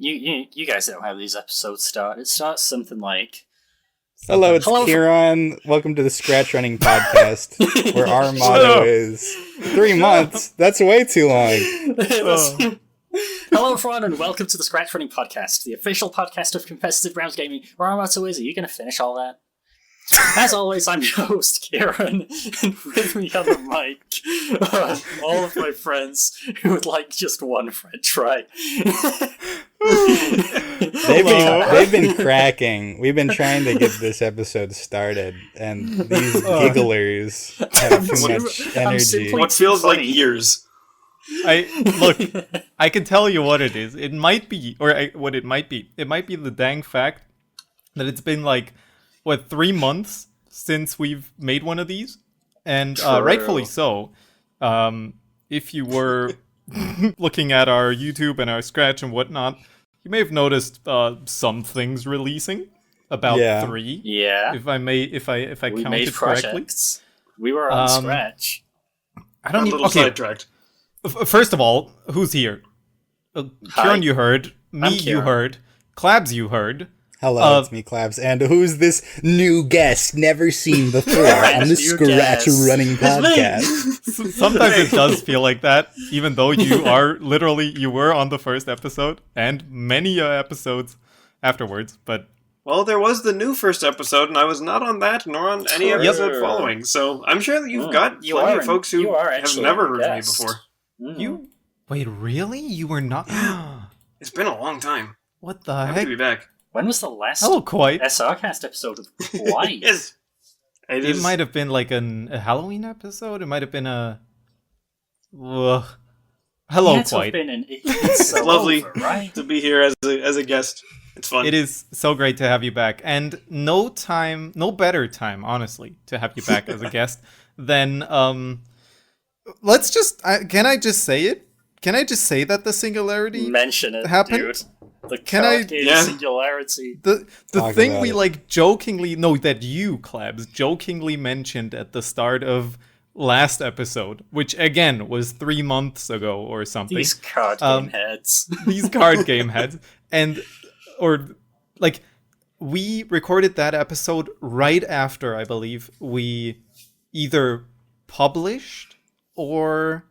You guys know how these episodes start. It starts something like... Hello, it's Kieran. Welcome to the ScratchRunning podcast, where our motto is 3 months. That's way too long. Hello, everyone, and welcome to the ScratchRunning podcast, the official podcast of competitive rounds gaming, where our motto is, are you going to finish all that? As always, I'm your host, Kieran, and with me on the mic are all of my friends who would like just one french fry. They've been cracking. We've been trying to get this episode started, and these gigglers have too much energy. What feels like years. I can tell you what it is. It might be, what it might be. It might be the dang fact that it's been 3 months since we've made one of these, and rightfully so. If you were looking at our YouTube and our Scratch and whatnot, you may have noticed some things releasing. About 3. Yeah. If I we counted made correctly. Projects. We were on Scratch. I don't even. Sidetracked. First of all, who's here? Kieran, you heard. Me, you heard. Klabss, you heard. Hello, it's me, Klabss. And who's this new guest never seen before on the ScratchRunning podcast? Sometimes it does feel like that, even though you were on the first episode and many episodes afterwards, but... Well, there was the new first episode, and I was not on that, nor on any episode following, so I'm sure that you've got plenty of folks who have never heard of me before. Wait, really? You were not... It's been a long time. What the heck? Happy to be back. When was the last Quite. SRCast episode of Quite? It might have been a Halloween episode. It might have been a... Hello, Quite. It's so lovely to be here as a guest. It's fun. It is so great to have you back. And no better time, honestly, to have you back as a guest than... Let's just... can I just say it? Can I just say that the Singularity mention it, happened? Dude. The Card Game Singularity. The thing we jokingly... No, that you, Klabss, jokingly mentioned at the start of last episode, which again was 3 months ago or something. These card game heads. These card game heads. We recorded that episode right after, I believe, we either published or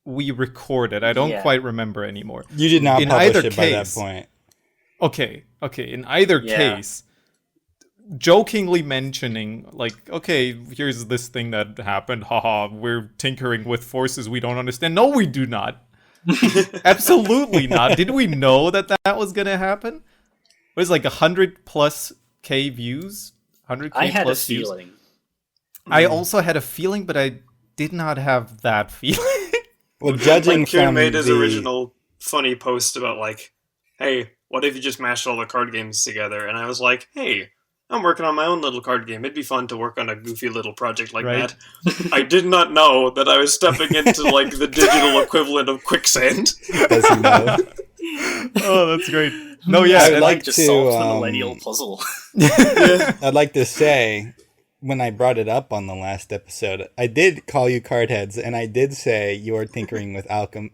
we recorded. I don't quite remember anymore. You did not publish it by that point. Okay. In either case, jokingly mentioning, here's this thing that happened. Haha, we're tinkering with forces we don't understand. No, we do not. Absolutely not. Did we know that was going to happen? It was 100+ K views. 100K I had plus a feeling. Views. I also had a feeling, but I did not have that feeling. Well, judging Kieran made his original funny post about hey, what if you just mashed all the card games together? And I was like, hey, I'm working on my own little card game. It'd be fun to work on a goofy little project like that. I did not know that I was stepping into the digital equivalent of quicksand. Does he know? Oh, that's great. No, yeah, I'd like just to solve the millennial puzzle. I'd like to say, when I brought it up on the last episode, I did call you card heads, and I did say you are tinkering with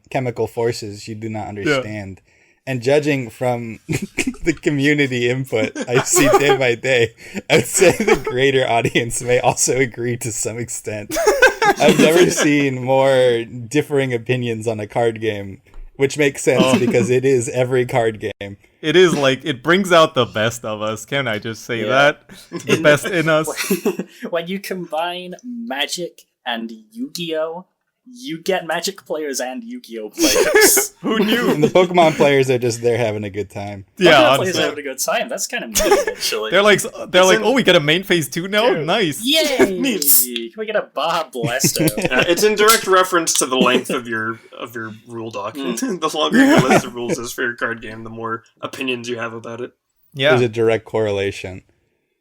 chemical forces you do not understand. Yeah. And judging from the community input I see day by day, I would say the greater audience may also agree to some extent. I've never seen more differing opinions on a card game, which makes sense because it is every card game. It is it brings out the best of us. Can I just say that? The best in us. When you combine Magic and Yu-Gi-Oh!, you get Magic players and Yu-Gi-Oh! Players. Who knew? And the Pokemon players are just there having a good time. Yeah, Pokemon players are having a good time. That's kind of neat, actually. They're oh, we got a main phase 2 now? Dude. Nice. Yay! Can we get a Baja Blasto? It's in direct reference to the length of your rule doc. The longer your list of rules is for your card game, the more opinions you have about it. Yeah. There's a direct correlation.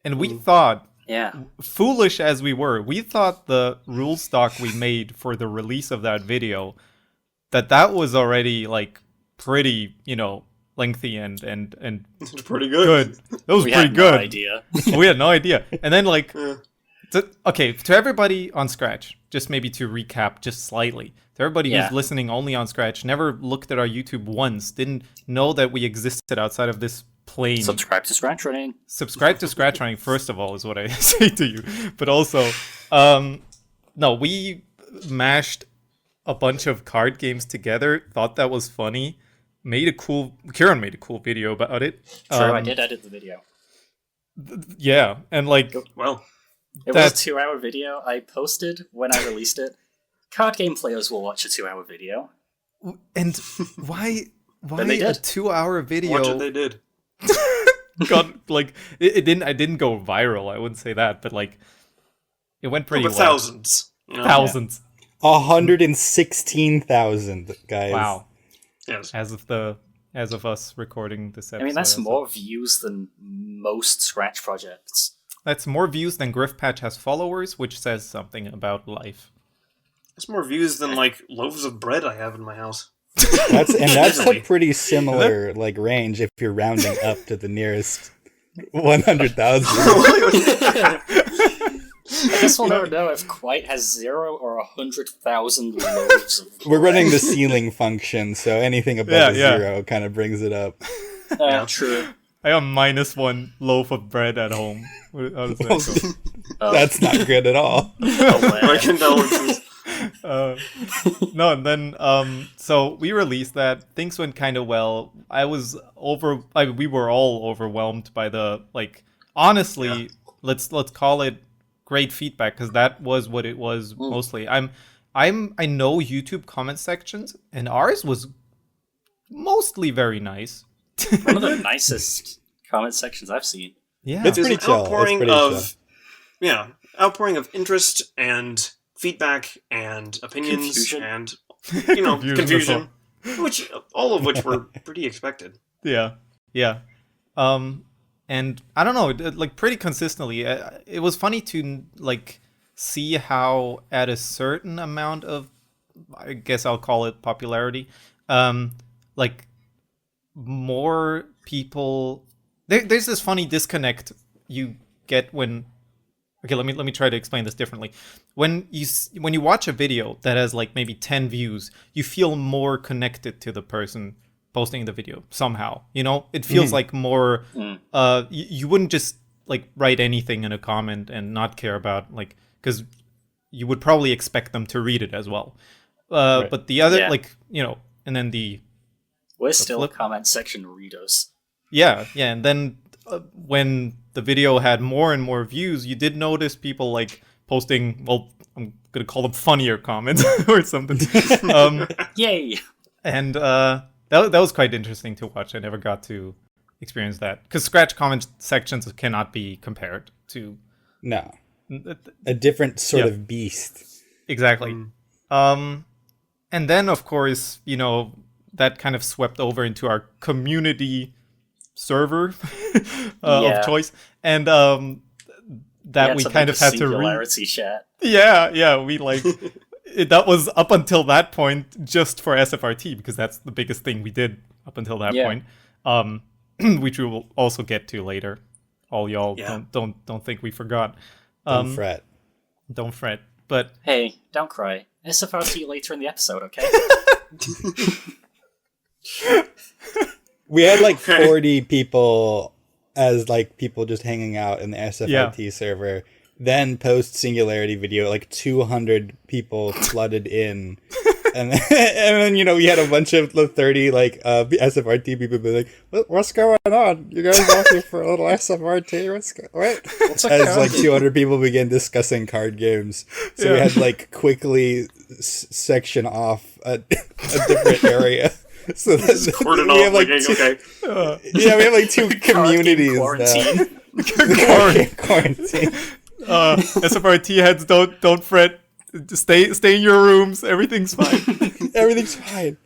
And we thought... Yeah. Foolish as we were, we thought the rule stock we made for the release of that video, that was already pretty, lengthy and it's pretty good. That was pretty good. No idea. We had no idea. And then Okay, to everybody on Scratch, just maybe to recap just slightly, to everybody who's listening only on Scratch, never looked at our YouTube once, didn't know that we existed outside of this plane. Subscribe to ScratchRunning. Subscribe to ScratchRunning, first of all, is what I say to you. But also, no, we mashed a bunch of card games together, thought that was funny, Kieran made a cool video about it. True, I did edit the video. Yeah, and like... Well... It was a 2-hour video I posted when I released it. Card game players will watch a 2-hour video. And why they a did. 2-hour video? Watch it, they did. God, like it didn't go viral, I wouldn't say that, but like it went pretty well. Thousands. You know? Thousands. 116,000, guys. Wow. Yes. As of us recording this episode. I mean, that's more views than most Scratch projects. That's more views than Griffpatch has followers, which says something about life. That's more views than like loaves of bread I have in my house. That's a pretty similar like range if you're rounding up to the nearest 100,000. I guess we'll never know if Quite has 0 or 100,000 loaves of bread. We're running the ceiling function, so anything above 0 kind of brings it up. True. I have -1 loaf of bread at home. How does that go? That's not good at all. My condolences. No, and then so we released that. Things went kind of well. We were all overwhelmed by the honestly, let's call it great feedback, because that was what it was mostly. I know YouTube comment sections, and ours was mostly very nice. One of the nicest comment sections I've seen. Yeah, it's pretty chill. Outpouring of interest and feedback and opinions Confusion. and confusion, all of which were pretty expected. Yeah. And I don't know, pretty consistently, it was funny to see how at a certain amount of, I guess I'll call it popularity, more people. There's this funny disconnect you get when. Okay, let me try to explain this differently. When you watch a video that has maybe 10 views, you feel more connected to the person posting the video somehow. It feels like more. You wouldn't just write anything in a comment and not care about because you would probably expect them to read it as well. Right. But the other and then we're still comment section readers. Yeah, and then when the video had more and more views, you did notice people posting, well, I'm gonna call them funnier comments or something. Yay! And that was quite interesting to watch. I never got to experience that, because Scratch comment sections cannot be compared to. No, a different sort of beast. Exactly. And then of course, that kind of swept over into our community server of choice, and that we kind of had to Singularity chat. Yeah, we that was up until that point just for SFRT, because that's the biggest thing we did up until that point, which we will also get to later. All y'all don't think we forgot. Don't fret. But hey, don't cry. SFRT later in the episode, okay? We had 40 people as people just hanging out in the SFRT server. Then post Singularity video, 200 people flooded in. And then we had a bunch of 30 SFRT people be what's going on? You guys walking for a little SFRT? What's as 200 people began discussing card games. So we had quickly section off a different area. So that's we have we have 2 communities quarantine. Quarantine. SFRT heads, don't fret. Stay in your rooms. Everything's fine. Everything's fine.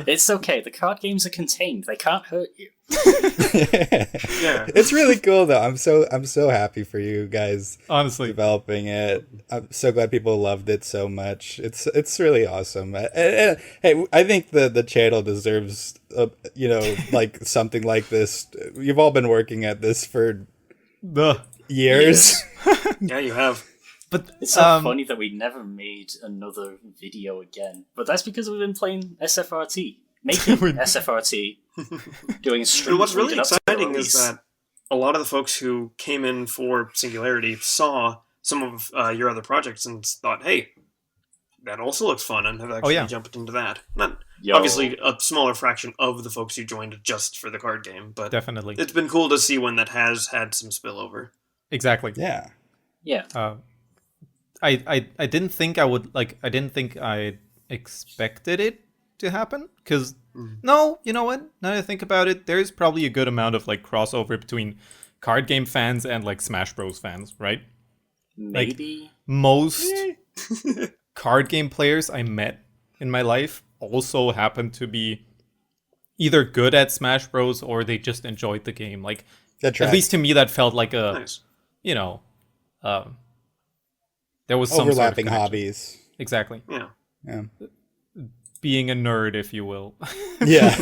It's okay. The card games are contained. They can't hurt you. Yeah, it's really cool though. I'm so happy for you guys. Honestly, developing it. I'm so glad people loved it so much. It's really awesome. And, hey, I think the channel deserves something like this. You've all been working at this for years. Yeah, you have. But It's so funny that we never made another video again. But that's because we've been playing SFRT. Making SFRT. Doing streams. And what's really leading up to the exciting is release. that a lot of the folks who came in for Singularity saw some of your other projects and thought, hey, that also looks fun, and have actually jumped into that. Not obviously a smaller fraction of the folks who joined just for the card game, but definitely, it's been cool to see one that has had some spillover. Exactly. Yeah. I didn't think I would I didn't think I expected it to happen because no, you know what? Now that I think about it, there's probably a good amount of like crossover between card game fans and like Smash Bros fans, right? Maybe like, most card game players I met in my life also happen to be either good at Smash Bros or they just enjoyed the game. Like at least to me, that felt like a you know, there was some overlapping sort of hobbies. Exactly. Yeah. Being a nerd, if you will. Yeah.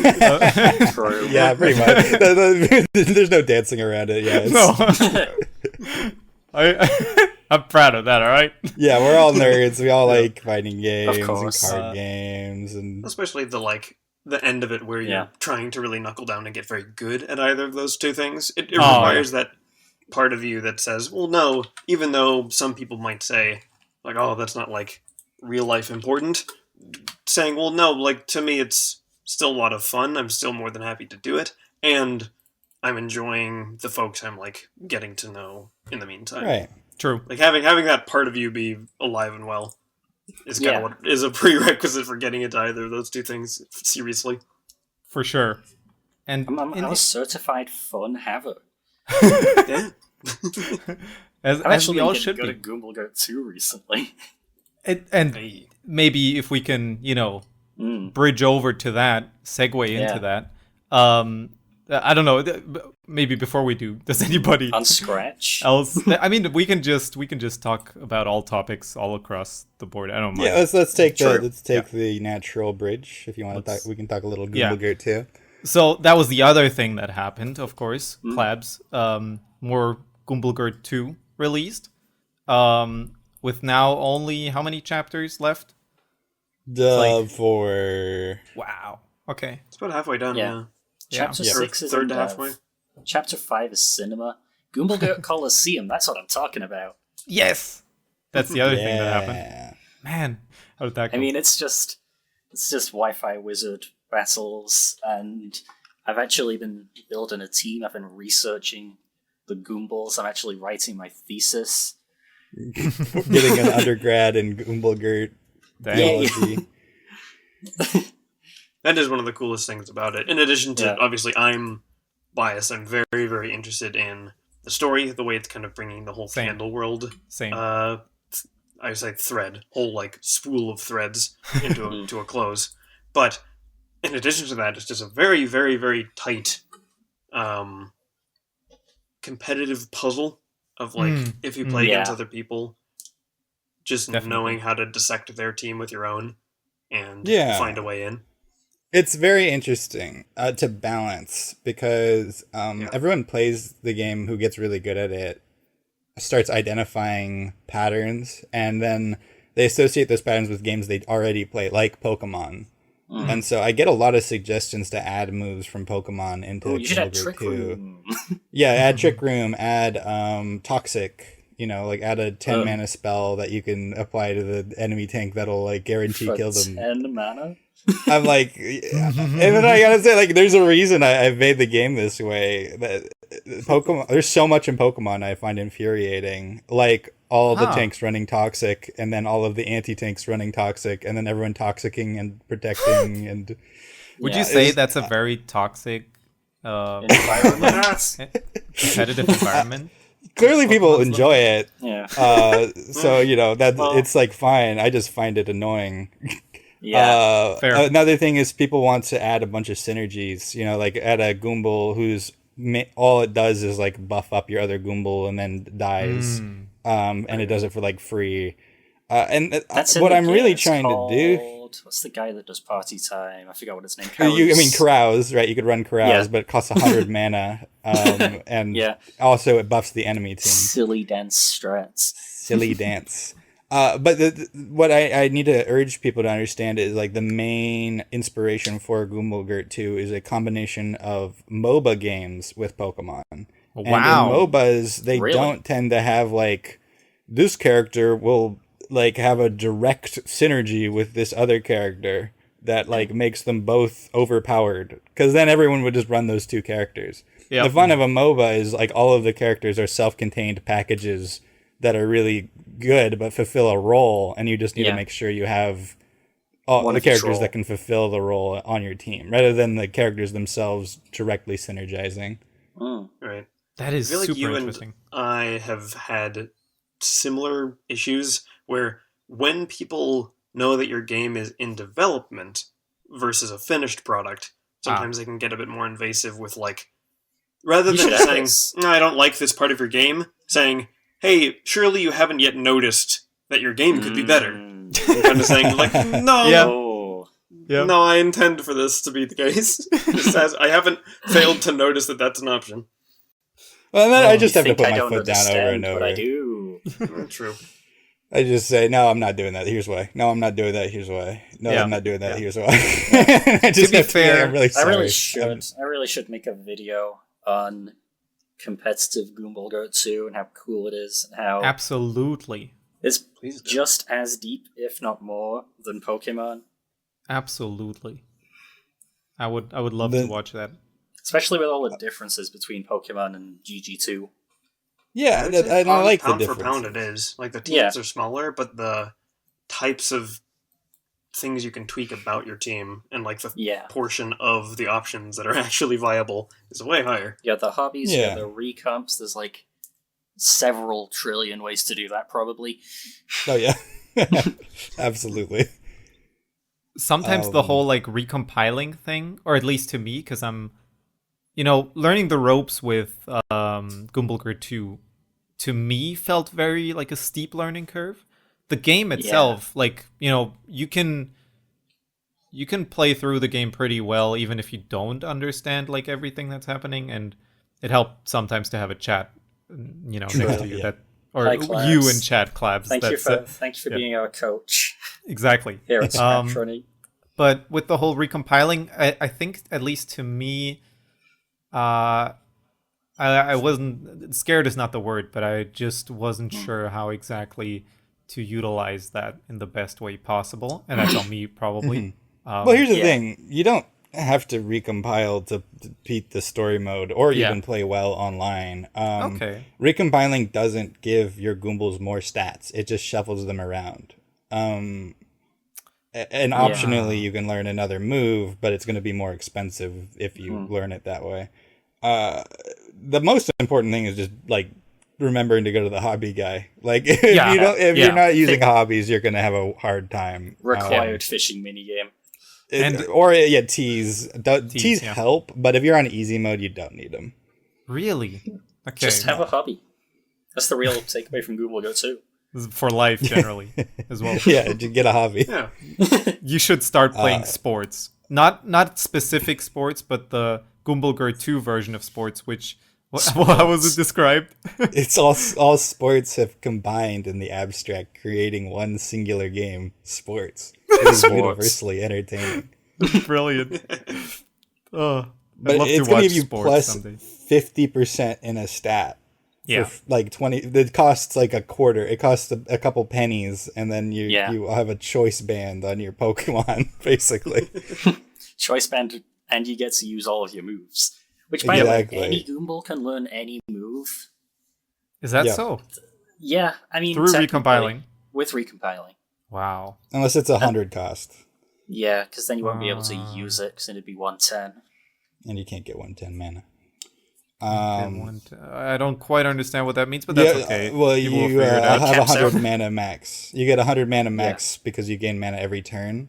Yeah, pretty much. There's no dancing around it. Yeah. No. I'm proud of that, all right? Yeah, we're all nerds. We all like fighting games and course. card games. And especially the end of it where you're trying to really knuckle down and get very good at either of those two things. It requires that part of you that says, well, no, even though some people might say, like, oh, that's not, like, real life important, saying, well, no, like, to me it's still a lot of fun. I'm still more than happy to do it. And I'm enjoying the folks I'm, like, getting to know in the meantime. right. True. Like, having that part of you be alive and well is kind of what is a prerequisite for getting into either of those two things seriously. For sure. And I'm a certified fun haver. Yeah. as actually we all been should good be. at Goomble Gurt II recently. And maybe if we can, bridge over to that, segue into that. I don't know. Maybe before we do, does anybody on Scratch else? I mean, we can just talk about all topics all across the board. I don't mind. Yeah, let's take the natural bridge. If you want to talk, we can talk a little Goomble Gurt too. So that was the other thing that happened, of course. Klabss, more Goomble Gurt II released, with now only how many chapters left? For wow. Okay, it's about halfway done. Yeah. Chapter 6 is third to halfway. Chapter 5 is cinema. Goomble Gurt Coliseum, that's what I'm talking about. Yes! That's the other thing that happened. Man, how did that go? I mean, it's just Wi-Fi wizard battles, and I've actually been building a team. I've been researching the Goombles. I'm actually writing my thesis. Getting an undergrad in Goomble Gurt biology. That is one of the coolest things about it. In addition to, obviously, I'm biased. I'm very, very interested in the story, the way it's kind of bringing the whole Candle world. I say thread, whole like spool of threads into a close. But in addition to that, it's just a very, very, very tight, competitive puzzle of like if you play against other people, just knowing how to dissect their team with your own and find a way in. It's very interesting to balance because everyone plays the game who gets really good at it, starts identifying patterns, and then they associate those patterns with games they already play, like Pokemon. And so I get a lot of suggestions to add moves from Pokemon into you should add Goomble Gurt Trick 2. Room. Add Trick Room, add Toxic. Add a 10 mana spell that you can apply to the enemy tank that'll like guarantee kill them. 10 mana? I'm like, and then I gotta say, like, there's a reason I've made the game this way. That Pokemon, there's so much in Pokemon I find infuriating. Like all the tanks running Toxic, and then all of the anti-tanks running Toxic, and then everyone toxicking and protecting. And would you say that's a very toxic environment? Competitive environment? Clearly, people enjoy it. Yeah. So it's like fine. I just find it annoying. Yeah. Fair. Another thing is people want to add a bunch of synergies. Like add a Goomble who's all it does is like buff up your other Goomble and then dies. And it does it for like free. And That's what I'm really it's trying to do. What's the guy that does Party Time? I forgot what his name. I mean, carouse, right? You could run carouse, but it costs 100 mana, and also it buffs the enemy team. Silly dance strats. Silly dance. But what I need to urge people to understand is like the main inspiration for Goomble Gurt II is a combination of MOBA games with Pokemon. Wow. And in MOBAs, they don't tend to have like this character will like have a direct synergy with this other character that like makes them both overpowered, because then everyone would just run those two characters. Yep. The fun of a MOBA is like all of the characters are self-contained packages that are really good but fulfill a role, and you just need to make sure you have all the characters that can fulfill the role on your team rather than the characters themselves directly synergizing. Right. That is I feel super interesting. And I have had similar issues where when people know that your game is in development versus a finished product, sometimes they can get a bit more invasive with like, rather than saying, I don't like this part of your game, saying, hey, surely you haven't yet noticed that your game could be better. I'm kind of saying, like, no, no, I intend for this to be the case. I haven't failed to notice that that's an option. Well, then I just have to put my foot down over and over. But I do. True. I just say, no, I'm not doing that. Here's why. No, I'm not doing that. Here's why. No, I'm not doing that. Here's why. I just to be fair, I'm really sorry. I really should make a video on competitive Goomble Gurt II and how cool it is and how absolutely it's just as deep, if not more, than Pokemon. Absolutely. I would love to watch that. Especially with all the differences between Pokemon and GG2. Yeah, I like the difference. Pound for pound it is. Like, the teams are smaller, but the types of things you can tweak about your team and, like, the portion of the options that are actually viable is way higher. Yeah, the hobbies, the recomps, there's, like, several trillion ways to do that, probably. Oh, yeah. Absolutely. Sometimes the whole, like, recompiling thing, or at least to me, because I'm, learning the ropes with Goomble Gurt II, to me, felt very like a steep learning curve. The game itself, like, you can play through the game pretty well, even if you don't understand, like, everything that's happening, and it helped sometimes to have a chat, next to you, that, or you in chat, Klabss. Thank you for being our coach. Exactly. Here at ScratchRunning. But with the whole recompiling, I think, at least to me, I wasn't scared is not the word, but I just wasn't sure how exactly to utilize that in the best way possible, and that's on me probably. Well, here's the thing: you don't have to recompile to beat the story mode or even play well online. Recompiling doesn't give your Goombles more stats; it just shuffles them around. And optionally, you can learn another move, but it's going to be more expensive if you learn it that way. The most important thing is just like remembering to go to the hobby guy. Like if you're not using hobbies, you're gonna have a hard time. Required fishing minigame. Teas help, but if you're on easy mode, you don't need them. Really? Okay. Just have a hobby. That's the real takeaway from Goomble Gurt II. For life, generally, as well. Yeah, just get a hobby. Yeah. You should start playing sports. Not specific sports, but the Goomble Gurt II version of sports, which... How was it described? It's all sports have combined in the abstract, creating one singular game, sports. It is universally entertaining. Brilliant. But it's going to give you plus someday. 50% in a stat. For like 20, it costs like a quarter. It costs a couple pennies, and then you have a choice band on your Pokemon, basically. Choice band, and you get to use all of your moves. Which, by the way, any Goomble can learn any move. Is that so? Yeah, I mean... Through recompiling? With recompiling. Wow. Unless it's 100 cost. Yeah, because then you won't be able to use it, because then it'd be 110. And you can't get 110 mana. I don't quite understand what that means, but that's okay. Well, you have 100 mana max. You get 100 mana max because you gain mana every turn.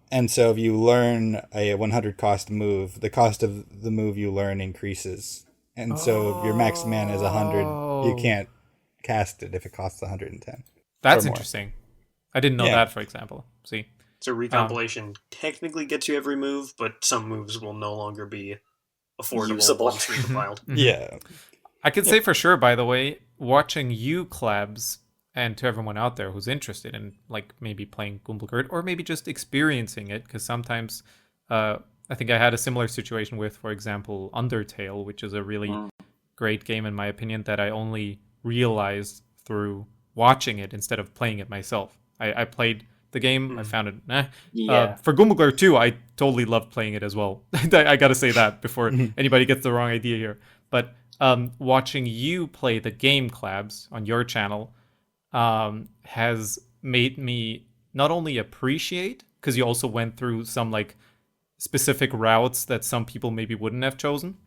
And so if you learn a 100 cost move, the cost of the move you learn increases. And so if your max mana is 100, you can't cast it if it costs 110. That's interesting. I didn't know Yeah. that, for example. See, So recompilation technically gets you every move, but some moves will no longer be affordable Usable. once recompiled. Yeah. I can say for sure, by the way, watching you, Klabs, and to everyone out there who's interested in like maybe playing Goomble Gurt or maybe just experiencing it, because sometimes I think I had a similar situation with, for example, Undertale, which is a really great game in my opinion that I only realized through watching it instead of playing it myself. I played the game, I found it Yeah. for Goomble Gurt II, I totally loved playing it as well. I gotta say that before anybody gets the wrong idea here. But watching you play the game, Klabs, on your channel has made me not only appreciate, because you also went through some like specific routes that some people maybe wouldn't have chosen,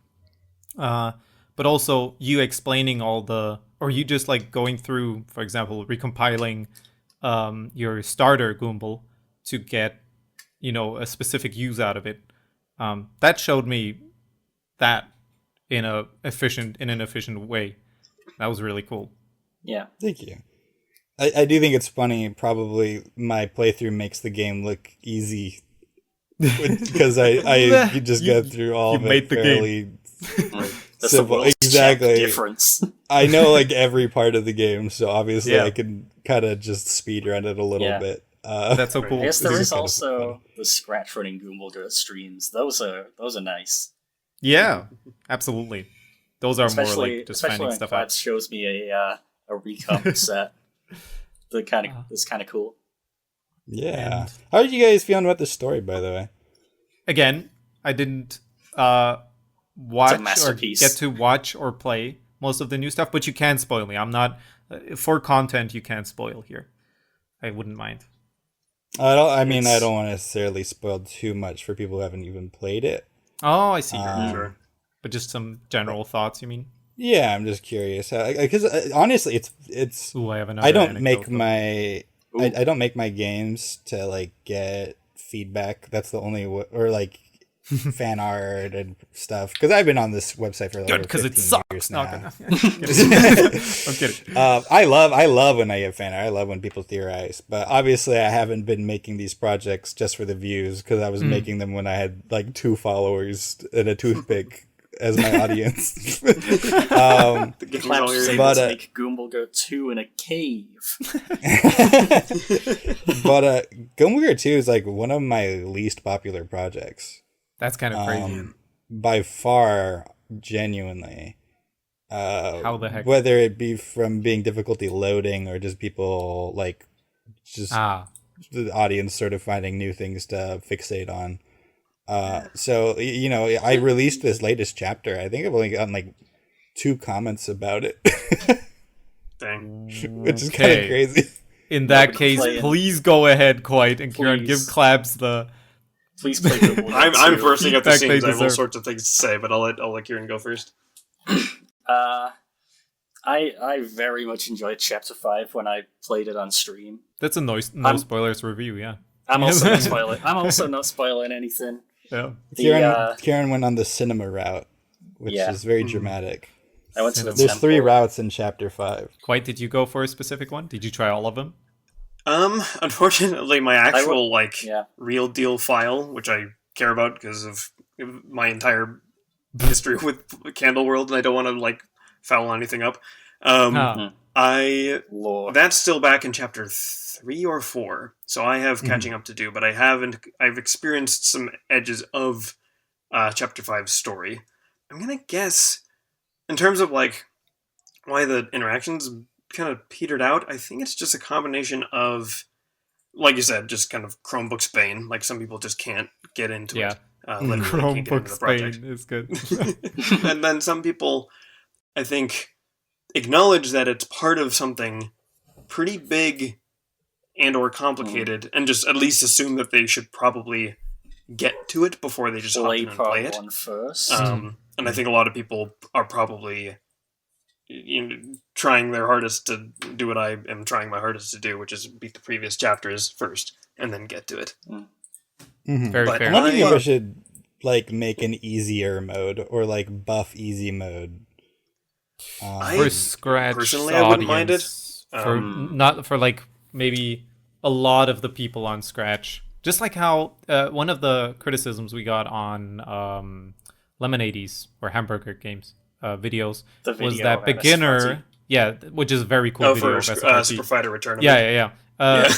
but also you explaining all the, or you just like going through, for example, recompiling your starter Goomble to get, you know, a specific use out of it. That showed me that in an efficient way. That was really cool. Yeah. Thank you. I do think it's funny. Probably my playthrough makes the game look easy because you just go through all of it fairly That's simple. the world Exactly. difference. I know like every part of the game, so obviously Yeah. I can kind of just speed run it a little bit. That's so cool. I guess there It's is kind of also the scratch running Goomble Gurt streams. Those are nice. Yeah, absolutely. Those are more Especially like just especially finding when stuff Klabs out. shows me a recomp set. It's kind of cool. Yeah. And- How did you guys feel about the story, by the way? Again, I didn't watch or masterpiece. get to watch or play most of the new stuff, but you can spoil me. I'm not for content. You can't spoil here. I wouldn't mind. I don't It's- want to necessarily spoil too much for people who haven't even played it. Oh, I see. Sure. But just some general thoughts. You mean? Yeah, I'm just curious because honestly, it's Ooh, I have another. I don't make anecdote. I don't make my games to like get feedback. That's the only or like fan art and stuff because I've been on this website for like Good, over because 15 it sucks. years No, now. I'm kidding. I love when I get fan art. I love when people theorize. But obviously, I haven't been making these projects just for the views because I was making them when I had like 2 followers and a toothpick as my audience. The game's all Klabs was yours. able But, to make Goomble Gurt 2 in a cave. But Goomble Gurt II is like one of my least popular projects. That's kind of crazy. By far, genuinely. How the heck? Whether it be from being difficulty loading or just people like just the audience sort of finding new things to fixate on. So you know, I released this latest chapter. I think I've only gotten like 2 comments about it, Dang. which is kind Okay. of crazy. In that Nobody case, playing. please go ahead, Quite, and Kieran, give Please. Klabs the. Please play Goomble Gurt I'm 2. bursting at the Feedback they seams. I have all deserve. sorts of things to say, but I'll let Kieran go first. I very much enjoyed Chapter 5 when I played it on stream. That's a no I'm- spoilers review, yeah. I'm also not spoiling. I'm also not spoiling anything. Yeah. Kieran went on the cinema route, which Yeah. is very dramatic. I went to the There's temple. 3 routes in chapter 5. Quite, did you go for a specific one? Did you try all of them? Unfortunately, my actual Yeah. real deal file, which I care about because of my entire history with Candle World, and I don't want to like foul anything up. Lord. That's still back in chapter 3 or 4, so I have catching up to do. But I've experienced some edges of chapter 5's story. I'm gonna guess, in terms of like why the interactions kind of petered out, I think it's just a combination of, like you said, just kind of Chromebook Spain. Like some people just can't get into Yeah. it. Literally can't get Chromebook into the project. Spain is good. And then some people, I think, acknowledge that it's part of something pretty big and or complicated, and just at least assume that they should probably get to it before they just hop Play in and part play it. 1 first. And I think a lot of people are probably trying their hardest to do what I am trying my hardest to do, which is beat the previous chapters first and then get to it. Very But fair. I'm wondering if I- I should like make an easier mode or like buff easy mode. I For Scratch personally, I wouldn't mind it. audience, for not for like maybe a lot of the people on Scratch, just like how one of the criticisms we got on Lemonades or Hamburger Games videos was that beginner, which is a very cool video of SRT. Super Fighter Return.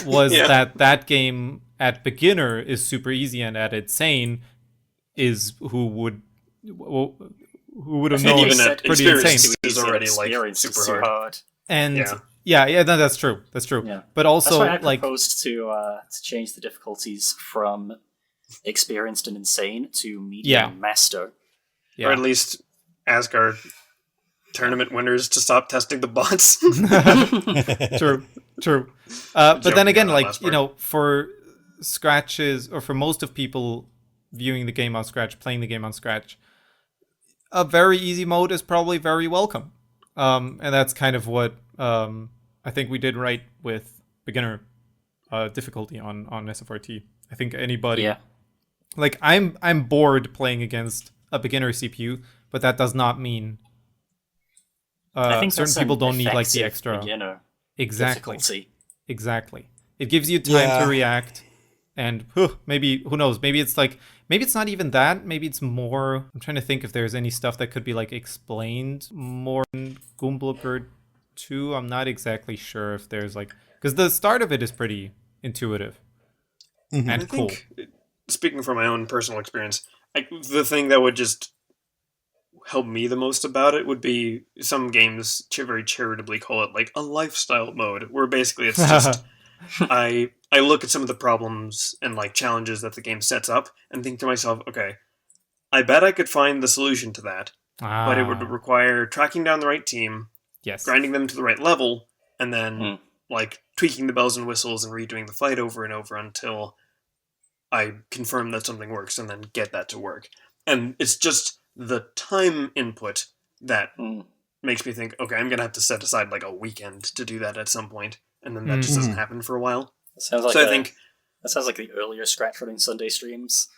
Was that game at beginner is super easy, and at insane is who would have known that pretty insane. Is already like super hard. And no, that's true. That's true. Yeah. But also, that's why I proposed to change the difficulties from experienced and insane to medium master. Yeah. Or at least ask our tournament winners to stop testing the bots. True. But then again, like, you know, for Scratches, or for most of people viewing the game on Scratch, playing the game on Scratch, a very easy mode is probably very welcome. And that's kind of what I think we did right with beginner difficulty on SFRT. I think anybody... Yeah. Like, I'm bored playing against a beginner CPU, but that does not mean I think certain people don't need like the extra beginner exactly difficulty. Exactly. It gives you time to react, and maybe, who knows, maybe it's not even that, maybe it's more. I'm trying to think if there's any stuff that could be like explained more in Goomble Gurt II. I'm not exactly sure if there's like, because the start of it is pretty intuitive and cool. Speaking from my own personal experience, the thing that would just help me the most about it would be some games very charitably call it like a lifestyle mode, where basically it's just I look at some of the problems and like challenges that the game sets up and think to myself, okay, I bet I could find the solution to that, but it would require tracking down the right team, grinding them to the right level, and then like tweaking the bells and whistles and redoing the fight over and over until I confirm that something works and then get that to work. And it's just the time input that makes me think, okay, I'm going to have to set aside like a weekend to do that at some point, and then that just doesn't happen for a while. I think that sounds like the earlier ScratchRunning Sunday streams.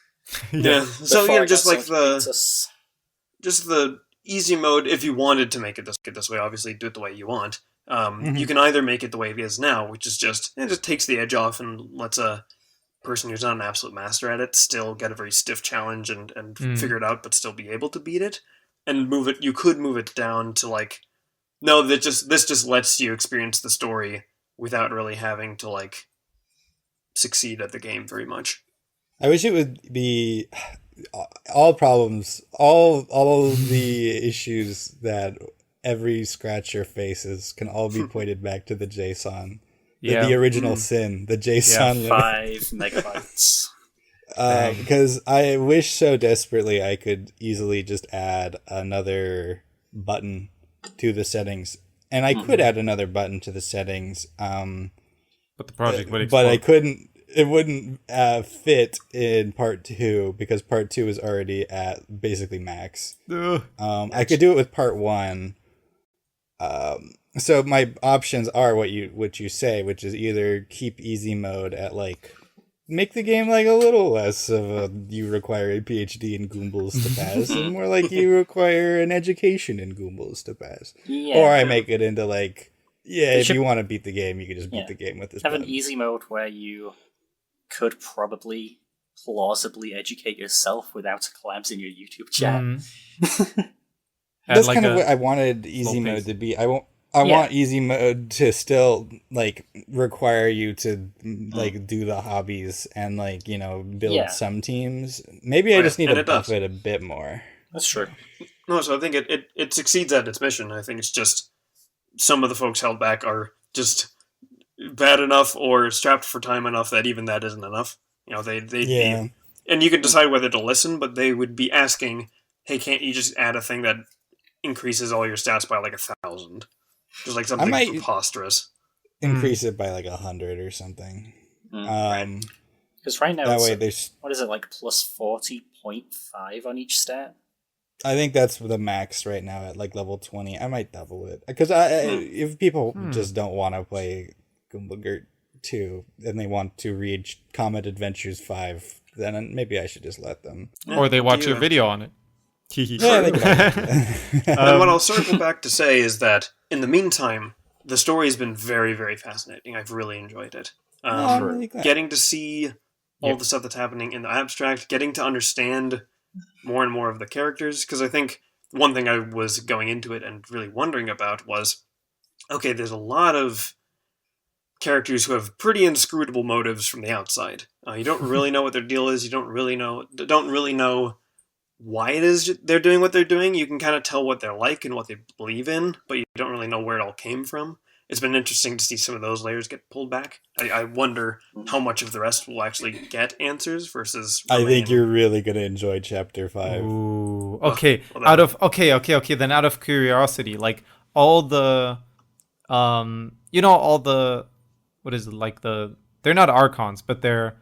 Yeah. So just like the easy mode, if you wanted to make it this way, obviously do it the way you want. You can either make it the way it is now, which is just takes the edge off and lets a person who's not an absolute master at it still get a very stiff challenge and figure it out, but still be able to beat it. And you could move it down to like, no, this just lets you experience the story without really having to like succeed at the game very much. I wish it would be all problems, all the issues that every scratcher faces can all be pointed back to the JSON. The original sin, the JSON. 5 megabytes. Because I wish so desperately I could easily just add another button to the settings. And I could add another button to the settings. But the project would explode. But I couldn't. It wouldn't fit in part 2 because part 2 is already at basically max. I could do it with part 1. So my options are what you say, which is either keep easy mode at like, make the game like a little less of a you require a PhD in Goombles to pass, and more like you require an education in Goombles to pass. Yeah. Or I make it into like, if you want to beat the game, you can just beat the game with this. Have an easy mode where you could probably plausibly educate yourself without Klabss in your YouTube chat. That's like kind of what I wanted easy mode to be. I want easy mode to still like require you to like do the hobbies and like, you know, build some teams. Maybe I just need to buff it a bit more. That's true. No, so I think it succeeds at its mission. I think it's just some of the folks held back are just bad enough or strapped for time enough that even that isn't enough. You know, they'd be, and you can decide whether to listen, but they would be asking, hey, can't you just add a thing that increases all your stats by like 1,000? Just like something preposterous. Increase it by like 100 or something. Because right now, there's what is it, like plus 40.5 on each stat? I think that's the max right now at like level 20. I might double it because if people just don't want to play Goomble Gurt II and they want to read Comet Adventures 5, then maybe I should just let them. Or they watch your video on it. And what I'll circle back to say is that in the meantime, the story has been very, very fascinating. I've really enjoyed it. I'm really glad. Getting to see all the stuff that's happening in the abstract, getting to understand more and more of the characters, because I think one thing I was going into it and really wondering about was, okay, there's a lot of characters who have pretty inscrutable motives from the outside. You don't really know what their deal is. You don't really know why it is they're doing what they're doing. You can kind of tell what they're like and what they believe in, but you don't really know where it all came from. It's been interesting to see some of those layers get pulled back. I wonder how much of the rest will actually get answers versus... I think you're really going to enjoy Chapter 5. Ooh, okay. Then out of curiosity, like all the, all the, what is it, like they're not archons, but they're,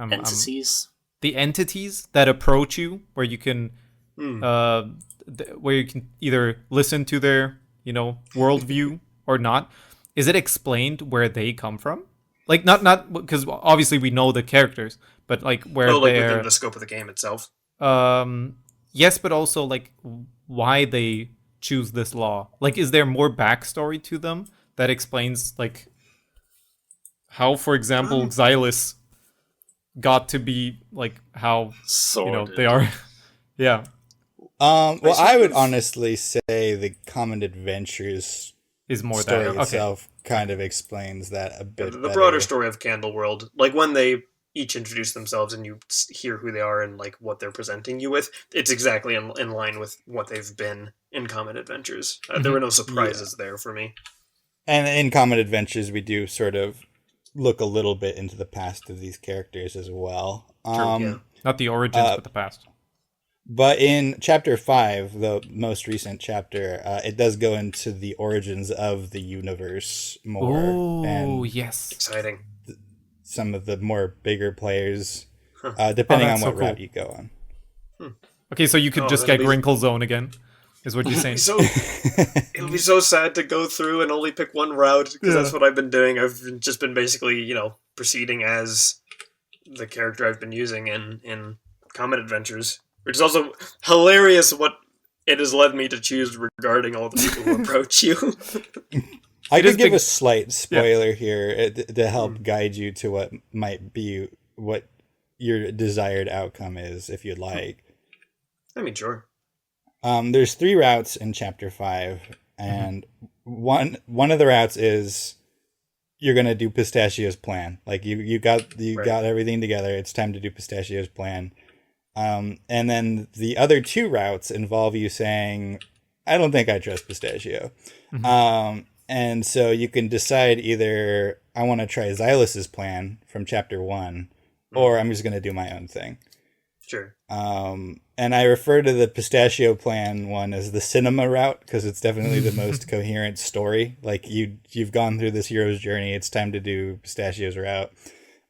entities. The entities that approach you, where you can, where you can either listen to their, worldview or not. Is it explained where they come from? Like not because obviously we know the characters, but like where they're within the scope of the game itself. Yes, but also like why they choose this law. Like, is there more backstory to them that explains like how, for example, Xylus got to be like how they are? Yeah. Well, I would honestly say the Common Adventures is more story that itself kind of explains that a bit. The broader story of Candleworld, like when they each introduce themselves and you hear who they are and like what they're presenting you with, it's exactly in line with what they've been in Common Adventures. There were no surprises there for me. And in Common Adventures, we do sort of look a little bit into the past of these characters as well. Not the origins, but the past. But in Chapter 5, the most recent chapter, it does go into the origins of the universe more. Oh, yes. Exciting. Some of the more bigger players, depending on what route you go on. Okay, so you could just get Grinkle Zone again, is what you're saying. It'll be so sad to go through and only pick one route, because that's what I've been doing. I've just been basically, proceeding as the character I've been using in Common Adventures. Which is also hilarious what it has led me to choose regarding all the people who approach you. I could give a slight spoiler here to help guide you to what might be what your desired outcome is, if you'd like. I mean, sure. There's 3 routes in Chapter 5, and one of the routes is you're gonna do Pistachio's plan. Like you got everything together. It's time to do Pistachio's plan. And then the other 2 routes involve you saying, I don't think I trust Pistachio. And so you can decide either I want to try Xylus's plan from Chapter 1, or I'm just going to do my own thing. Sure. And I refer to the Pistachio plan one as the cinema route, because it's definitely the most coherent story. Like you've gone through this hero's journey. It's time to do Pistachio's route.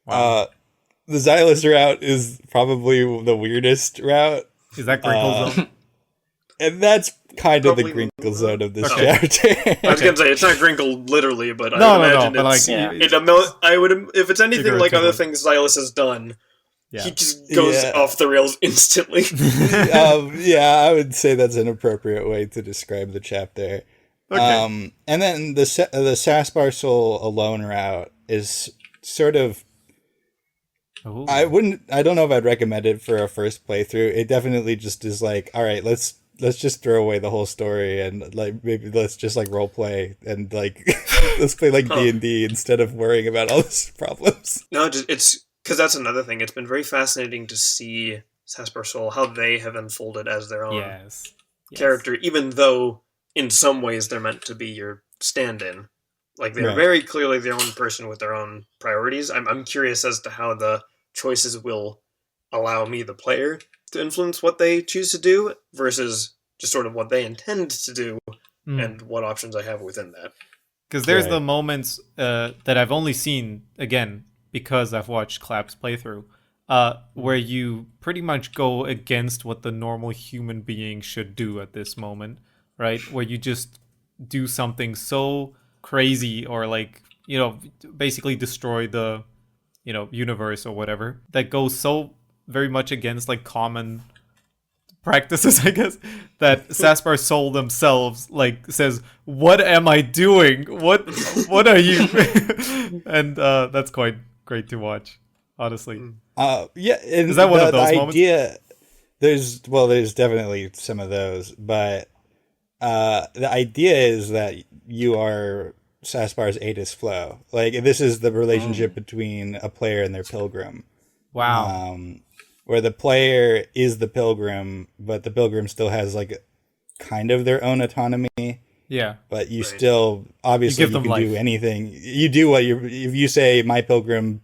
Wow. The Xylus route is probably the weirdest route. Is that Grinkle Zone? And that's kind of the Grinkle Zone of this chapter. I was going to say, it's not Grinkle literally, but I would imagine I would, if it's anything like other things Xylus has done, he just goes off the rails instantly. I would say that's an appropriate way to describe the chapter. Okay. And then the Saspar Soul alone route is sort of... Ooh. I don't know if I'd recommend it for a first playthrough. It definitely just is like, all right, let's just throw away the whole story and like maybe let's just like role play and like let's play like D&D instead of worrying about all these problems. No, it's because that's another thing. It's been very fascinating to see Saspar Soul, how they have unfolded as their own character, even though in some ways they're meant to be your stand-in. Like, they're very clearly their own person with their own priorities. I'm curious as to how the choices will allow me, the player, to influence what they choose to do versus just sort of what they intend to do and what options I have within that. Because there's the moments that I've only seen, again, because I've watched Klabss playthrough, where you pretty much go against what the normal human being should do at this moment, right? Where you just do something so crazy or like, basically destroy the, universe or whatever that goes so very much against like common practices, I guess, that Saspar Soul themselves like says, "What am I doing? What are you?" And that's quite great to watch, honestly. Yeah, is that one of those idea, moments? There's definitely some of those, but the idea is that you are Saspar's Atis Flow. Like, this is the relationship between a player and their pilgrim. Wow. Where the player is the pilgrim, but the pilgrim still has like kind of their own autonomy. Yeah. But you still, obviously, you can do anything. You do if you say my pilgrim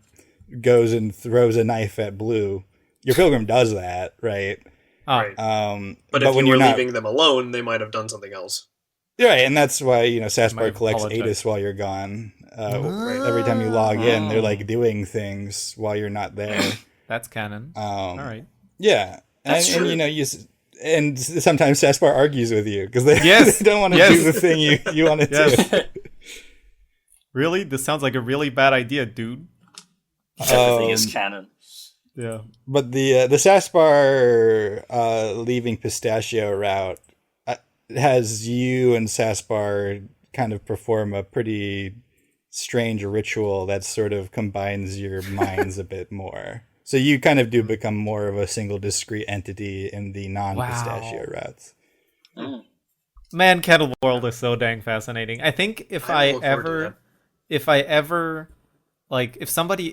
goes and throws a knife at blue, your pilgrim does that, right? Right. But if you were leaving them alone, they might have done something else. Right, and that's why, Saspar collects Atis while you're gone. Every time you log in, they're like doing things while you're not there. That's canon. All right. Yeah, and sometimes Saspar argues with you because they, they don't want to do the thing you want to do. Really? This sounds like a really bad idea, dude. Everything is canon. Yeah. But the Saspar leaving Pistachio route has you and Saspar kind of perform a pretty strange ritual that sort of combines your minds a bit more. So you kind of do become more of a single discrete entity in the non-Pistachio routes. Man, Kettle World is so dang fascinating. I think if somebody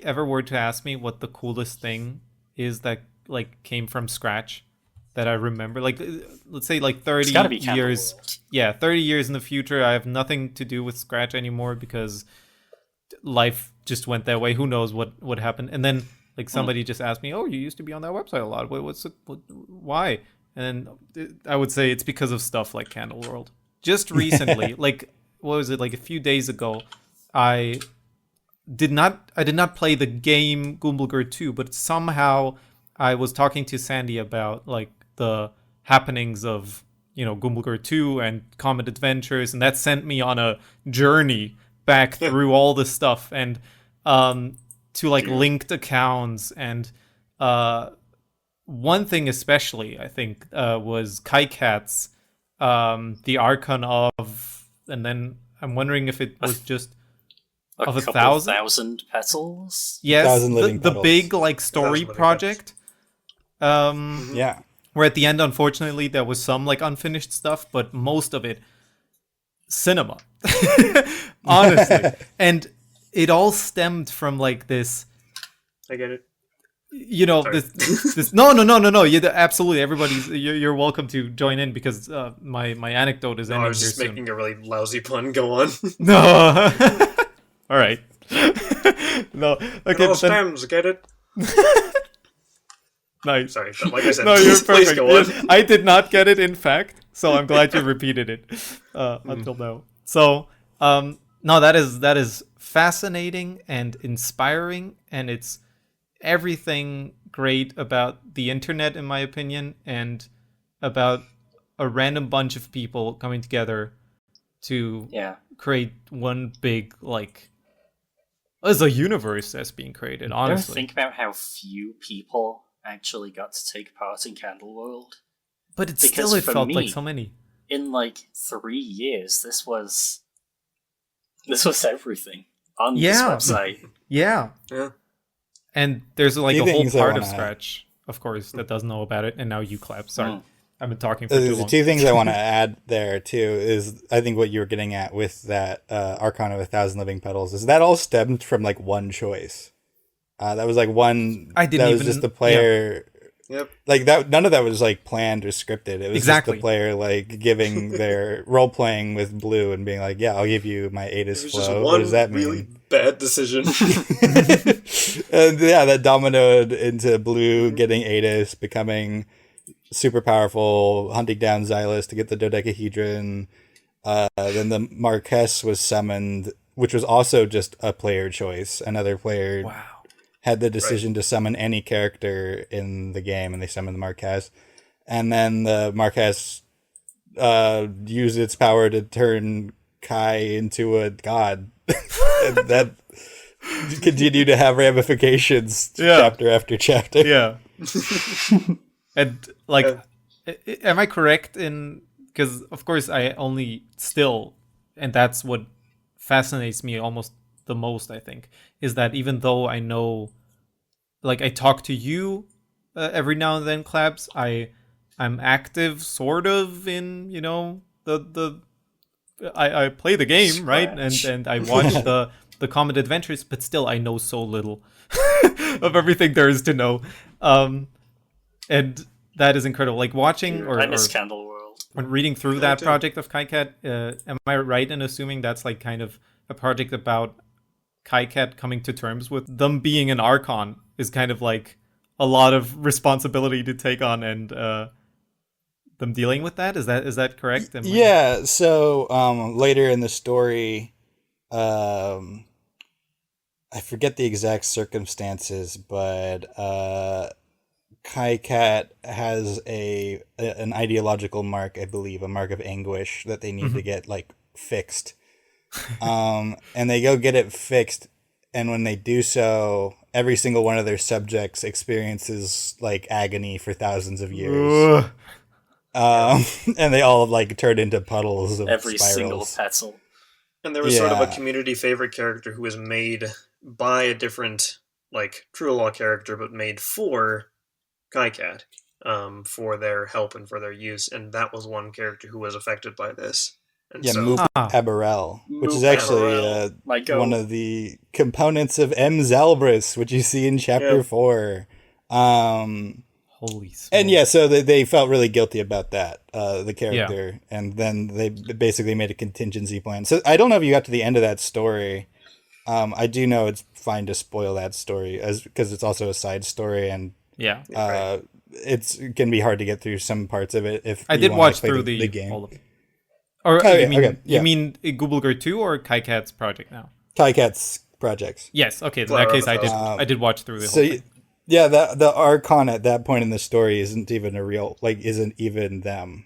ever were to ask me what the coolest thing is that like came from Scratch that I remember, like let's say like 30 years, 30 years in the future, I have nothing to do with Scratch anymore because life just went that way. Who knows what happened? And then like somebody just asked me, "Oh, you used to be on that website a lot. Why?" And I would say it's because of stuff like Candle World. Just recently, like what was it? Like a few days ago, I did not play the game Goomble Gurt II, but somehow I was talking to Sandy about like the happenings of Goomble Gurt II and Comet Adventures, and that sent me on a journey back through all this stuff and to like linked accounts and one thing especially I think was KaiCat's the Archon of, and then I'm wondering if it was just of 1,000 petals. Yes, the big like story project. Yeah. Where at the end, unfortunately, there was some like unfinished stuff, but most of it cinema. Honestly. And it all stemmed from like this. I get it. This no. Absolutely, everybody's. You're welcome to join in because my anecdote is ending. I was just making a really lousy pun. Go on. No. All right. No. Okay. All stems, get it? Nice. Sorry, but like I said, no, you're please perfect. go on. Yes, I did not get it, in fact. So I'm glad you repeated it until now. So no, that is fascinating and inspiring, and it's everything great about the internet, in my opinion, and about a random bunch of people coming together to create one big like. There's a universe that's being created, honestly. Ever think about how few people actually got to take part in Candle World? But it felt like so many. In like 3 years, this was everything on this website. Yeah. And there's like a whole part of Scratch, of course, that doesn't know about it, and now you clap. Sorry. I've been talking for too long. The two things I want to add there, too, is I think what you were getting at with that Archon of 1,000 Living Petals is that all stemmed from, like, one choice. That was, like, one... That was just the player... Yep. Like, that. None of that was, like, planned or scripted. It was just the player, like, giving their... role-playing with Blue and being like, yeah, I'll give you my Atis Flow. What does that mean? Really bad decision. And, that dominoed into Blue getting Atis, becoming... super powerful, hunting down Xylus to get the dodecahedron. Then the Marquess was summoned, which was also just a player choice. Another player had the decision to summon any character in the game, and they summoned the Marquess. And then the Marquess used its power to turn Kai into a god. And that continued to have ramifications chapter after chapter. Yeah. And like am I correct in, because of course I only still, and that's what fascinates me almost the most, I think, is that even though I know, like, I talk to you every now and then, Klabs, I'm active sort of in, I play the game, right? And I watch the Comet Adventures, but still I know so little of everything there is to know. And that is incredible. Like watching I miss Candle World. When reading through that project of KaiCat, am I right in assuming that's like kind of a project about KaiCat coming to terms with them being an Archon is kind of like a lot of responsibility to take on, and them dealing with that? Is that correct? Yeah, so later in the story, I forget the exact circumstances, but KaiCat has an ideological mark, I believe, a mark of anguish that they need to get like fixed. And they go get it fixed, and when they do so, every single one of their subjects experiences like agony for thousands of years. And they all like turn into puddles of every spirals. single petal. And there was sort of a community favorite character who was made by a different, like, True Law character, but made for KaiCat, for their help and for their use, and that was one character who was affected by this. And Moop Aberrell, which is actually one of the components of M. Zalbris, which you see in Chapter 4. Holy smokes. And so they felt really guilty about that, the character, and then they basically made a contingency plan. So I don't know if you got to the end of that story. I do know it's fine to spoil that story because it's also a side story, and it can be hard to get through some parts of it. If I did watch through the game. All of it. Or you mean Goomble Gurt II or KaiCat's project now? KaiCat's projects. Yes. Okay. In that case, I did watch through the whole thing. Yeah, the Archon at that point in the story isn't even isn't even them.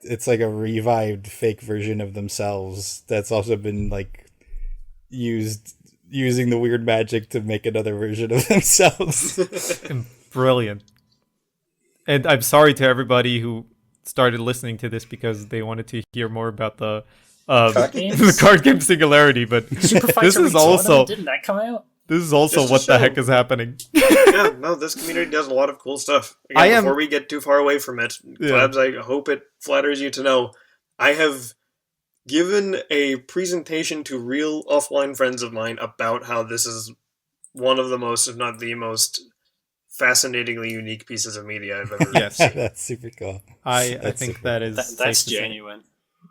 It's like a revived fake version of themselves that's also been like using the weird magic to make another version of themselves. Brilliant. And I'm sorry to everybody who started listening to this because they wanted to hear more about the Card Game Singularity, but this is also didn't that come out? This is also what the heck is happening. This community does a lot of cool stuff. Again, before we get too far away from it, Klabs, I hope it flatters you to know, I have given a presentation to real offline friends of mine about how this is one of the most, if not the most, fascinatingly unique pieces of media I've ever seen. That's super cool. I think that is... That's genuine.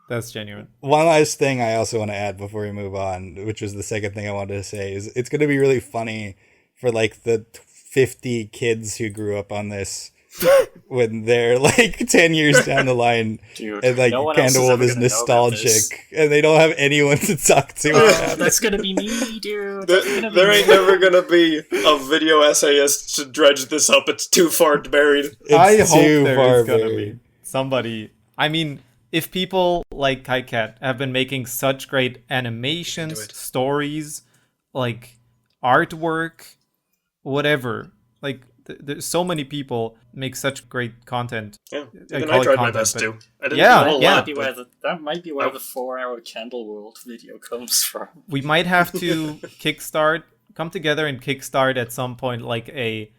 That's genuine. One last thing I also want to add before we move on, which was the second thing I wanted to say, is it's going to be really funny for like the 50 kids who grew up on this when they're like 10 years down the line. Dude, and like Candleworld is nostalgic and they don't have anyone to talk to. That's going to be me, dude. There ain't never going to be a video essayist to dredge this up. It's too far buried. I hope there is going to be somebody. I mean... If people like KaiCat have been making such great animations, stories, like artwork, whatever, like there's so many people make such great content. Yeah, even I tried my best too. I didn't do a whole lot, that might be where the 4-hour Candleworld video comes from. We might have to come together and kickstart at some point like a...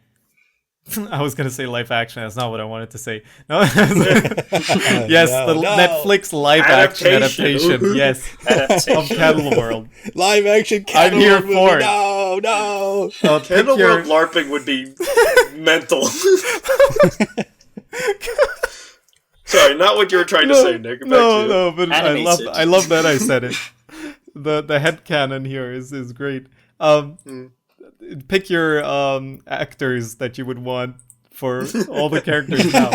I was going to say live action. That's not what I wanted to say. No. Netflix live action adaptation. Yes. Of Candleworld. Live action Candleworld. I'm here for it. No. Candleworld LARPing would be mental. Sorry, not what you were trying to say, Nick. No, but I love that I said it. The headcanon here is great. Pick your actors that you would want for all the characters now.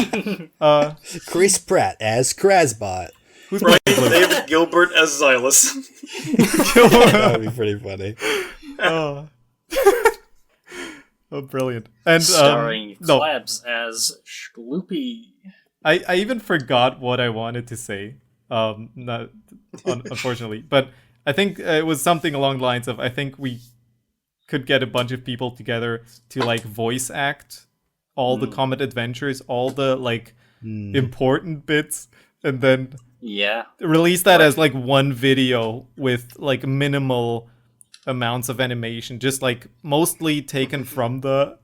Chris Pratt as Krasbot. Who's David Gilbert as Xylus. That would be pretty funny. Oh, brilliant. And starring Klabss as Shloopy. I even forgot what I wanted to say. Unfortunately, but I think it was something along the lines of I think we could get a bunch of people together to like voice act all the Comet Adventures, all the like important bits, and then release that as like one video with like minimal amounts of animation, just like mostly taken from the,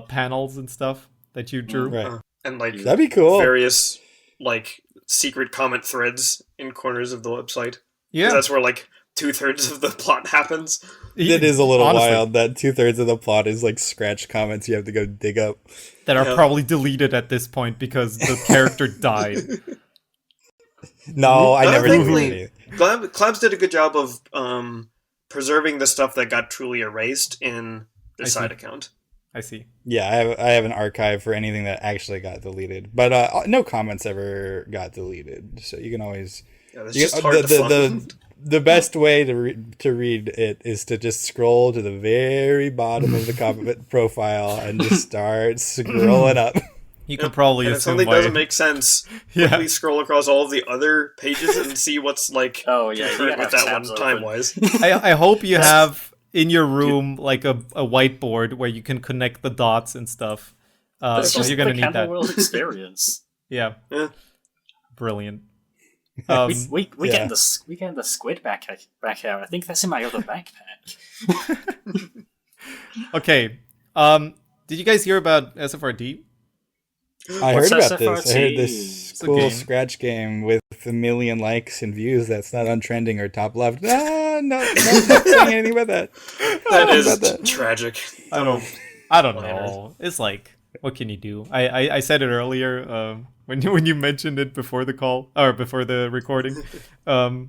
panels and stuff that you drew. Right. And like that'd be cool. Various like secret comment threads in corners of the website. Yeah, that's where like 2/3 of the plot happens. It is a little wild that 2/3 of the plot is like scratch comments you have to go dig up. That are probably deleted at this point because the character died. No, I never deleted it. Klabss did a good job of preserving the stuff that got truly erased in the side account. I see. Yeah, I have an archive for anything that actually got deleted, but no comments ever got deleted. So you can always. Yeah, that's just hard to find. The best way to read it is to just scroll to the very bottom of the comment profile and just start scrolling up. You could probably and assume if something doesn't make sense, quickly scroll across all of the other pages and see what's like concurrent with that one time-wise. I hope you have in your room like a whiteboard where you can connect the dots and stuff. That's just you're gonna the need that World experience. Yeah. Brilliant. We getting the squid back out. I think that's in my other backpack. Okay. Did you guys hear about SFRD? I heard about SFRD? this. I heard this cool Scratch game with 1 million likes and views that's not on trending or top left. No, not saying anything about that. That is tragic. I don't know. It's like, what can you do? I said it earlier when you mentioned it before the call or before the recording. I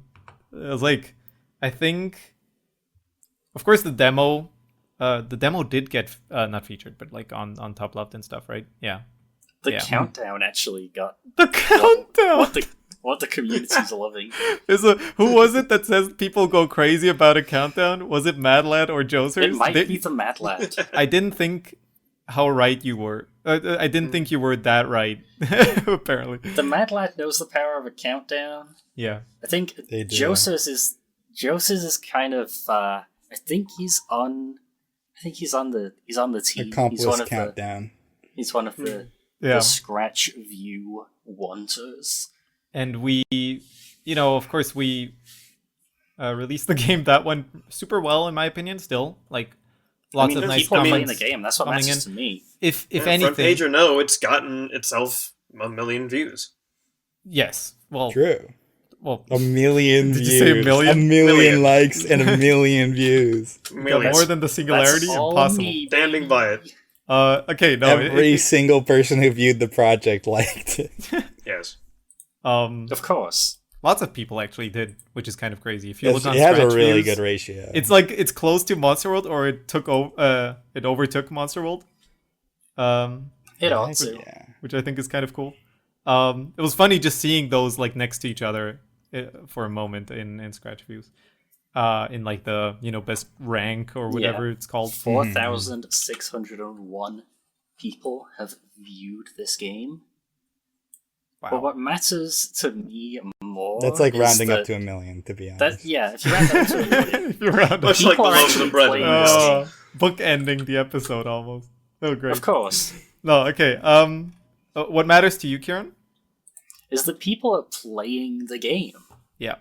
was like, I think, of course, the demo did get not featured, but like on top left and stuff, right? Yeah. The countdown actually got the countdown. What the community's loving. Who was it that says people go crazy about a countdown? Was it Mad Lad or Josers? It might be the Mad Lad. I didn't think how right you were. I didn't think you were that right. Apparently, the Mad Lad knows the power of a countdown. Yeah, I think Josers is kind of. I think he's on the team. Accomplice countdown. He's one of the Scratch View wonders. And we, of course, we released the game that went super well, in my opinion. Still, like lots of nice people comments playing the game. That's what matters to me. If anything, front page or no, it's gotten itself 1 million views. Yes, well, true. Well, 1 million views. Did you say 1 million? 1 million likes and 1 million views. More than the Singularity? Impossible. Standing by it. Okay, no. Every single person who viewed the project liked it. Yes. Of course. Lots of people actually did, which is kind of crazy. If you look on it has Scratch a really views, good ratio. It's like it's close to Monster World, or it overtook Monster World. It ought to. Which I think is kind of cool. It was funny just seeing those like next to each other for a moment in Scratch views. In like the best rank or whatever it's called. 4,601 people have viewed this game. Wow. But what matters to me more that's like rounding up to 1 million, to be honest. If you round up to 1 million. Much like the loaf of bread. Book ending the episode almost. Oh, great. Of course. No, okay. What matters to you, Kieran? Is that people are playing the game. Yeah.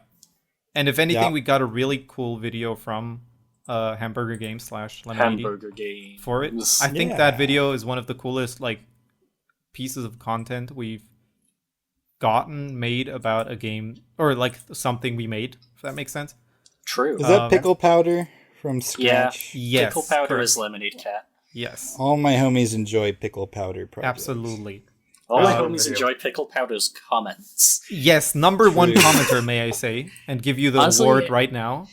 And if anything, we got a really cool video from Hamburger Game / Hamburger Game for it. I think that video is one of the coolest like pieces of content we've gotten made about a game or like something we made, if that makes sense. True. Is that pickle powder from Scratch? Yeah. Yes. Pickle powder is Lemonade Cat. Yes. All my homies enjoy pickle powder projects. Absolutely. All my homies enjoy Pickle Powder's comments. Yes, number one commenter, may I say, and give you the award right now.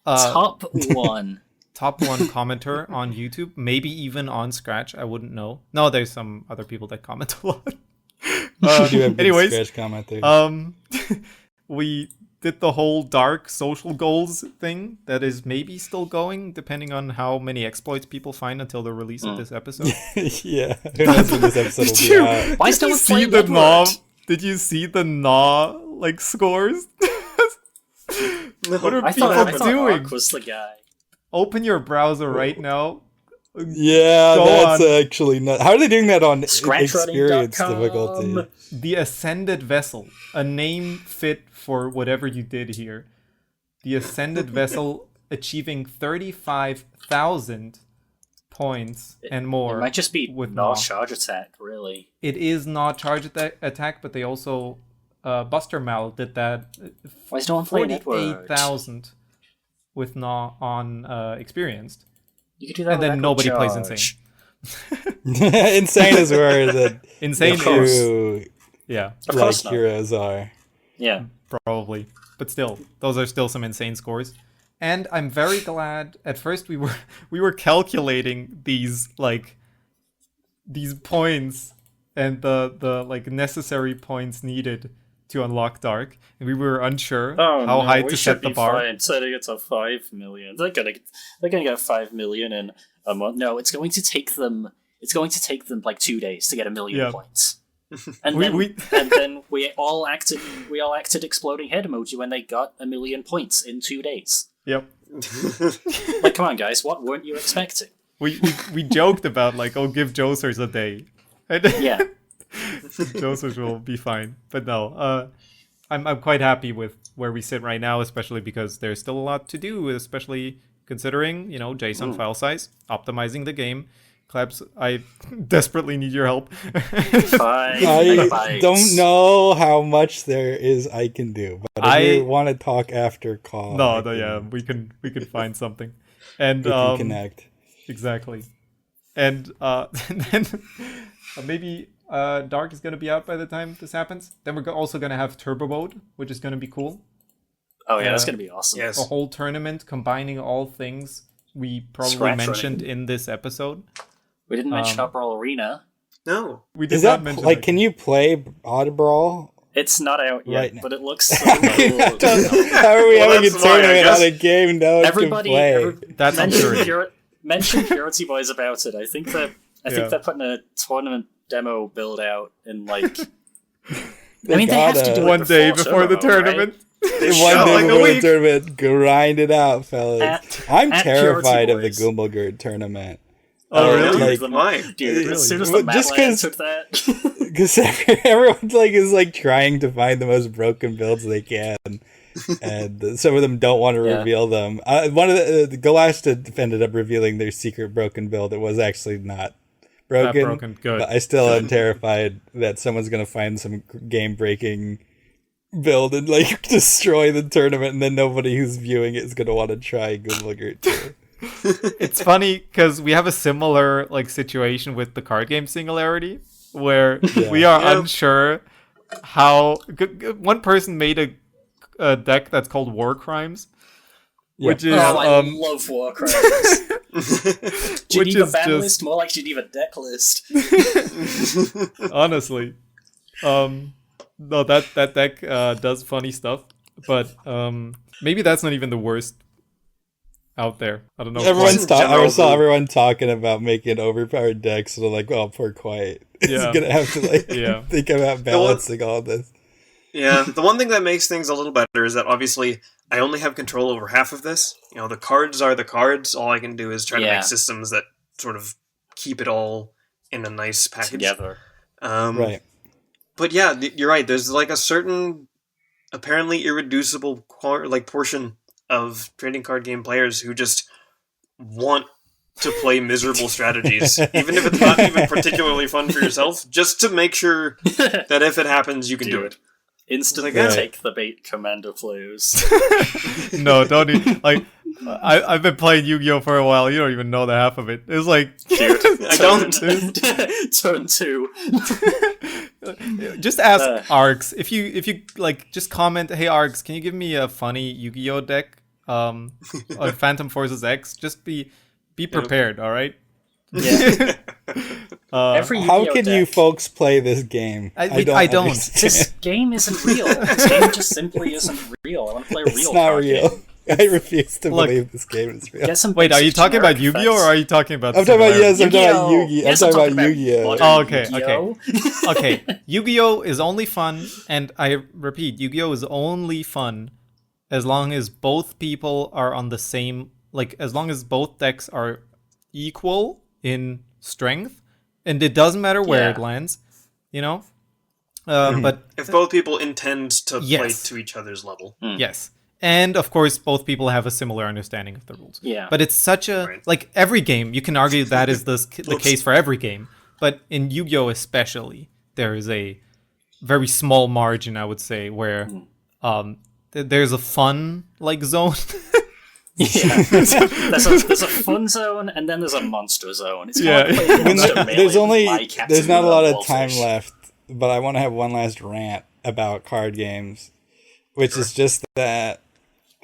Top one. Top one commenter on YouTube, maybe even on Scratch. I wouldn't know. No, there's some other people that comment a lot. Anyways, Scratch commenters. We did the whole dark social goals thing that is maybe still going, depending on how many exploits people find until the release of this episode. Yeah, who knows when this episode will be out. Why did you see the gnaw? Did you see the gnaw like scores? What are people doing? Was the guy. Open your browser right now. Yeah, Go that's on. actually not. How are they doing that on ScratchRunning.com. experience difficulty? The Ascended Vessel, a name fit for whatever you did here. The Ascended Vessel achieving 35,000 points and more. It might just be with not Gnaw. charge attack, really. It is not charge attack, but they also Buster Mal did that. Why is no one playing Edward? 48,000 with Gnaw on experienced. You could do that And then with nobody Echo plays Charge. Insane. Insane is where the Insane Of course. true Yeah, Of like course not. heroes are. Yeah. probably. But still, those are still some insane scores. And I'm very glad. At first, we were calculating these points and the like necessary points needed to unlock Dark, and we were unsure how high to set the bar. Fine. Setting it to 5 million. They're gonna get 5 million in a month. No, it's going to take them like 2 days to get 1 million points. And then we all acted exploding head emoji when they got 1 million points in 2 days. Yep. Like, come on, guys, what weren't you expecting? We joked about like, oh, give Josers a day. And Yeah. Josers will be fine. But no, I'm quite happy with where we sit right now, especially because there's still a lot to do, especially considering, JSON file size, optimizing the game. Klabss, I desperately need your help. 5 I megabytes. don't know how much there is I can do, but if you want to talk after call, we can find something, and we can connect. Exactly, and then maybe Dark is gonna be out by the time this happens. Then we're also gonna have Turbo Mode, which is gonna be cool. Oh yeah, that's gonna be awesome. Yes. A whole tournament combining all things we probably Scratch mentioned running. in this episode. We didn't mention Uproar Arena. No. We did Is not that mention like? it. Can you play Oddbrawl? It's not out yet, Right now. but it looks so How cool. are we Well, having a that's why, I tournament guess. on a game no one Everybody, can play? That's absurd. mention Purity Boys about it. I think they're putting a tournament demo build out in like. I mean, they have to do it one day before the Turbo, tournament. One shot day like a before the week. tournament, grind it out, fellas. I'm at terrified Purity of the Boys. Goomble Gurt tournament. Oh, really? Like, Why? Dude, as soon as Well, the just Mapland 'cause- took that. Because everyone is trying to find the most broken builds they can, and some of them don't want to reveal them. One of the Galacta ended up revealing their secret broken build. It was actually not broken. Not broken, good. But I still am terrified that someone's gonna find some game breaking build and like destroy the tournament, and then nobody who's viewing it is gonna want to try Goomble Gurt II. It's funny because we have a similar situation with the Card Game Singularity, where we are unsure how. One person made a deck that's called War Crimes, which is I love War Crimes. Geneva is ban just- list, more like Geneva deck list. honestly, no, that deck does funny stuff, but maybe that's not even the worst out there. I don't know. I saw everyone talking about making overpowered decks, and I'm like, oh, poor Quiet. He's gonna have to think about balancing all this. Yeah, the one thing that makes things a little better is that obviously I only have control over half of this. The cards are the cards. All I can do is try to make systems that sort of keep it all in a nice package. Together. Right. But yeah, you're right. There's like a certain, apparently irreducible portion of trading card game players who just want to play miserable strategies, even if it's not even particularly fun for yourself, just to make sure that if it happens, you can do it. Instantly take the bait, Commander players. No, don't even, I've been playing Yu-Gi-Oh for a while. You don't even know the half of it. It's like, Dude, I don't. Turn 2. just ask Arx if you like. Just comment, hey Arx, can you give me a funny Yu-Gi-Oh deck? On Phantom Forces X. Just be prepared. All right. Yeah. Every How Yu-Gi-Oh can deck, you folks play this game? I don't. understand. This game isn't real. This game just simply isn't real. I want to play a real It's not card real. game. I refuse to Look, believe this game is real. Get some Wait, are you basic talking about generic Yu-Gi-Oh or effects. are you talking about? I'm talking about Singularity? I'm talking about Yu-Gi. Yes, I'm I'm talking about talking Yu-Gi-Oh. about Oh, okay, Yu-Gi-Oh. Okay, Yu-Gi-Oh is only fun, and I repeat, Yu-Gi-Oh is only fun as long as both people are on the same, as long as both decks are equal in strength, and it doesn't matter where it lands, you know. But if both people intend to play Yes. to each other's level. yes, and of course, both people have a similar understanding of the rules. Yeah. But it's such a Right. like every game. You can argue that is the Oops. case for every game, but in Yu-Gi-Oh especially, there is a very small margin, I would say, where there's a fun like zone. Yeah. there's a fun zone, and then there's a monster zone. It's Yeah. kind of like playing When Monster Melee there's not a lot of time Wolfish. left, but I want to have one last rant about card games, which is just that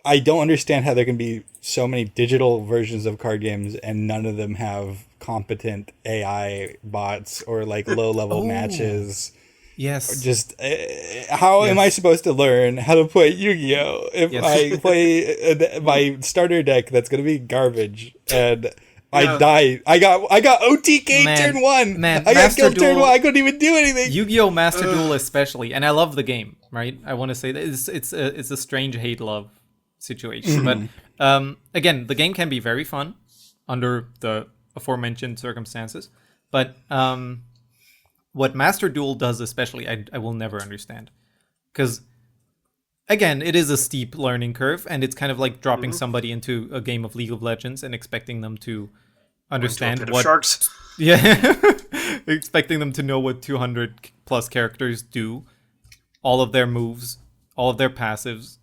I don't understand how there can be so many digital versions of card games and none of them have competent AI bots or like low level matches. Yes. Just how am I supposed to learn how to play Yu-Gi-Oh if Yes. I play my starter deck that's gonna be garbage and I Yeah. die. I got OTK Man, turn one. man, I got Master killed turn Duel- one. I couldn't even do anything. Yu-Gi-Oh! Master Duel especially, and I love the game, right? I want to say that it's a strange hate-love situation. But again, the game can be very fun under the aforementioned circumstances. But what Master Duel does especially, I will never understand. Because, again, it is a steep learning curve, and it's kind of like dropping somebody into a game of League of Legends and expecting them to understand Into a pit of what... sharks. Yeah, expecting them to know what 200 plus characters do, all of their moves, all of their passives.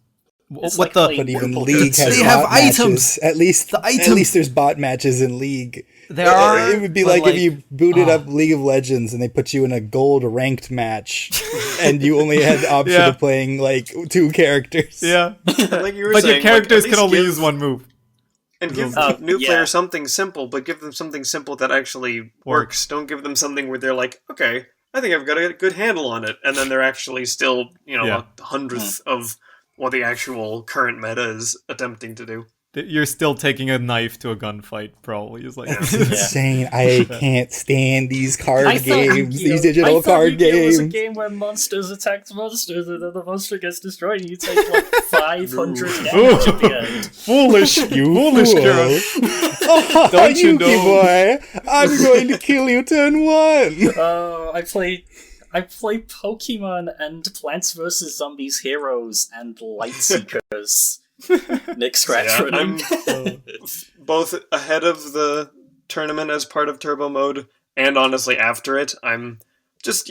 It's What like the? playing But even Goomble League Gurt has They bot have matches. items. At least The at item- least there's bot matches in League. There are. It would be but like if you booted up League of Legends and they put you in a gold ranked match, and you only had the option Yeah. of playing like 2 characters. Yeah, Like you were but saying, your characters like, can at only least use one move. And give yeah. new players something simple, but give them something simple that actually works. Don't give them something where they're like, okay, I think I've got a good handle on it, and then they're actually still, Yeah. a hundredth of what the actual current meta is attempting to do. You're still taking a knife to a gunfight, probably. It's like It's insane. I can't stand these card I thought games, Yu-Gi-Oh! these digital I thought card Yu-Gi-Oh! was a games. game where monsters attack monsters and then the monster gets destroyed and you take like 500 damage at the end. foolish, You foolish, fool. Kira. Don't you Yuki know? boy, I'm going to kill you turn 1. Oh, I play Pokemon and Plants vs. Zombies Heroes and Light Seekers. Nick ScratchRunning. I'm both ahead of the tournament as part of Turbo Mode, and honestly after it. I'm just,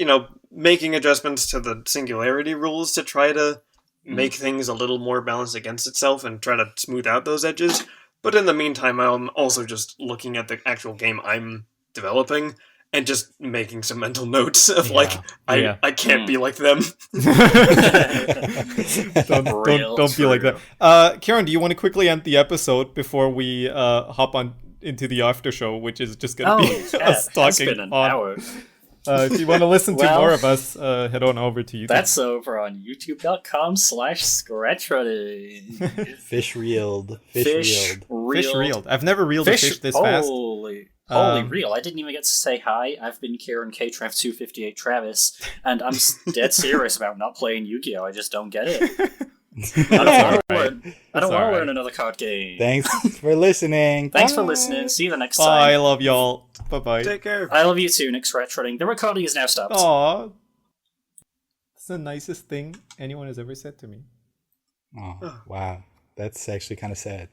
making adjustments to the Singularity rules to try to make things a little more balanced against itself and try to smooth out those edges. But in the meantime, I'm also just looking at the actual game I'm developing and just making some mental notes of Yeah. I can't be like them. Don't be like that. Kieran, do you want to quickly end the episode before we hop on into the after show, which is just going to be us It's talking been an on. hour. If you want to listen to Well, more of us, head on over to YouTube. That's over on youtube.com/ScratchRunning. Fish reeled. Fish Fish reeled. reeled. I've never reeled a fish this fast. Holy Um, real. I didn't even get to say hi. I've been Kieran KTrav258 Travis, and I'm dead serious about not playing Yu-Gi-Oh! I just don't get it. I don't want to learn. I don't want to learn another card game. Thanks for listening. Thanks for Bye. listening. See you the next Bye. I time. love y'all. Bye-bye. Take care. I love you too, Nick ScratchRunning. The recording is now stopped. Aw. That's the nicest thing anyone has ever said to me. Oh, wow. That's actually kind of sad.